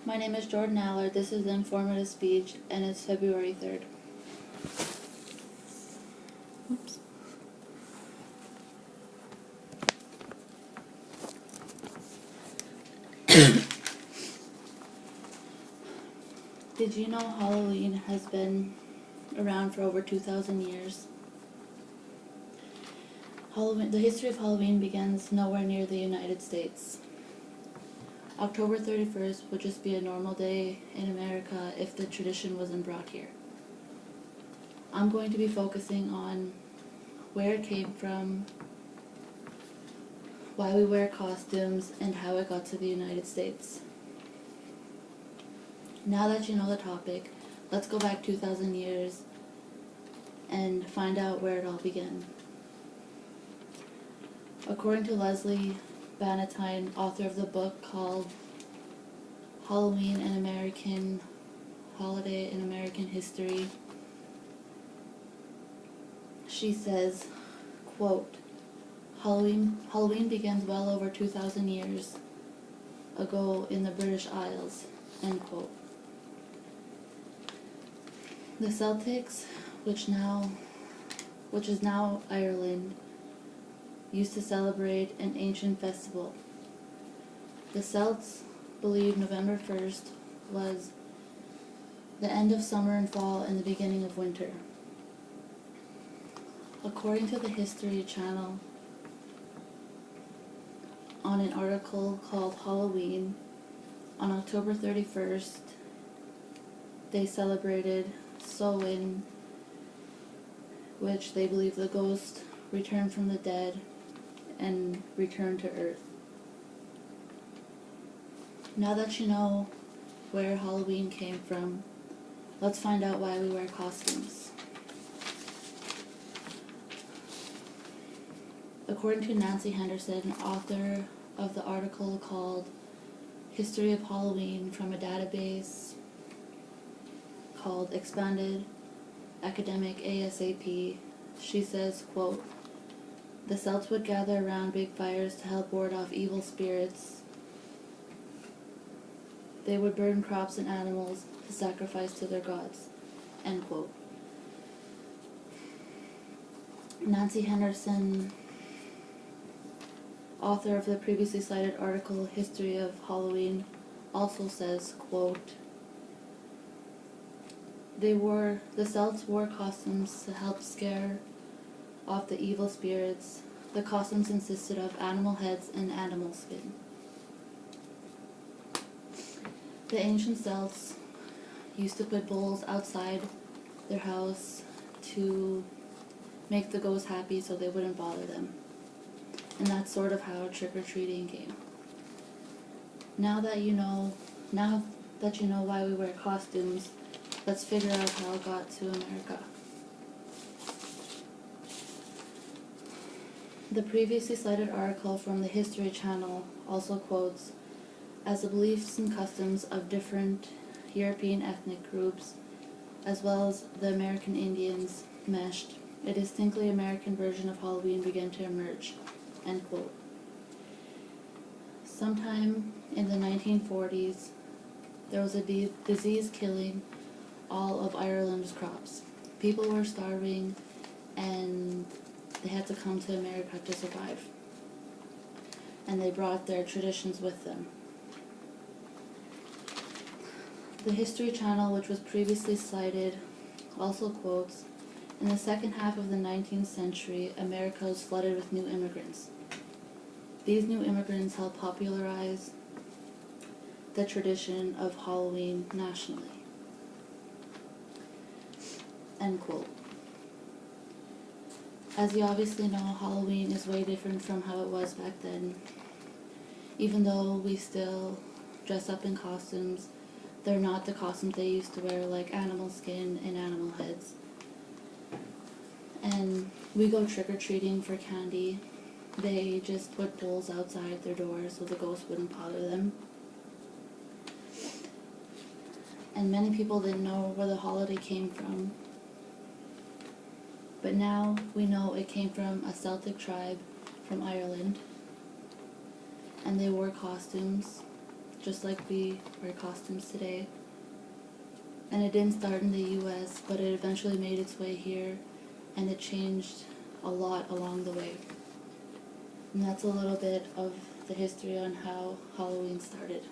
My name is Jordan Allard. This is the informative speech, and it's February 3rd. Oops. Did you know Halloween has been around for over 2,000 years? The history of Halloween begins nowhere near the United States. October 31st would just be a normal day in America if the tradition wasn't brought here. I'm going to be focusing on where it came from, why we wear costumes, and how it got to the United States. Now that you know the topic, let's go back 2,000 years and find out where it all began. According to Leslie Bannatyne, author of the book called Halloween, an American Holiday in American History, she says, quote, Halloween begins well over 2,000 years ago in the British Isles, end quote. The Celtics, which is now Ireland, used to celebrate an ancient festival. The Celts believed November 1st was the end of summer and fall and the beginning of winter. According to the History Channel, on an article called Halloween, on October 31st, they celebrated Samhain, which they believe the ghost returned from the dead and returned to Earth. Now that you know where Halloween came from, let's find out why we wear costumes. According to Nancy Henderson, author of the article called History of Halloween from a database called Expanded Academic ASAP, she says, quote, the Celts would gather around big fires to help ward off evil spirits. They would burn crops and animals to sacrifice to their gods, end quote. Nancy Henderson, author of the previously cited article History of Halloween, also says, quote, the Celts wore costumes to help scare off the evil spirits. The costumes consisted of animal heads and animal skin. The ancient Celts used to put bulls outside their house to make the ghosts happy so they wouldn't bother them. And that's sort of how trick-or-treating came. Now that you know why we wear costumes, let's figure out how it got to America. The previously cited article from the History Channel also quotes, as the beliefs and customs of different European ethnic groups, as well as the American Indians, meshed, a distinctly American version of Halloween began to emerge, end quote. Sometime in the 1940s, there was a disease killing all of Ireland's crops. People were starving and they had to come to America to survive. And they brought their traditions with them. The History Channel, which was previously cited, also quotes, in the second half of the 19th century, America was flooded with new immigrants. These new immigrants helped popularize the tradition of Halloween nationally. End quote. As you obviously know, Halloween is way different from how it was back then. Even though we still dress up in costumes, they're not the costumes they used to wear, like animal skin and animal heads. And we go trick-or-treating for candy. They just put bowls outside their doors so the ghosts wouldn't bother them. And many people didn't know where the holiday came from. But now we know it came from a Celtic tribe from Ireland. And they wore costumes. just like we wear costumes today. And it didn't start in the US, but it eventually made its way here, and it changed a lot along the way. And that's a little bit of the history on how Halloween started.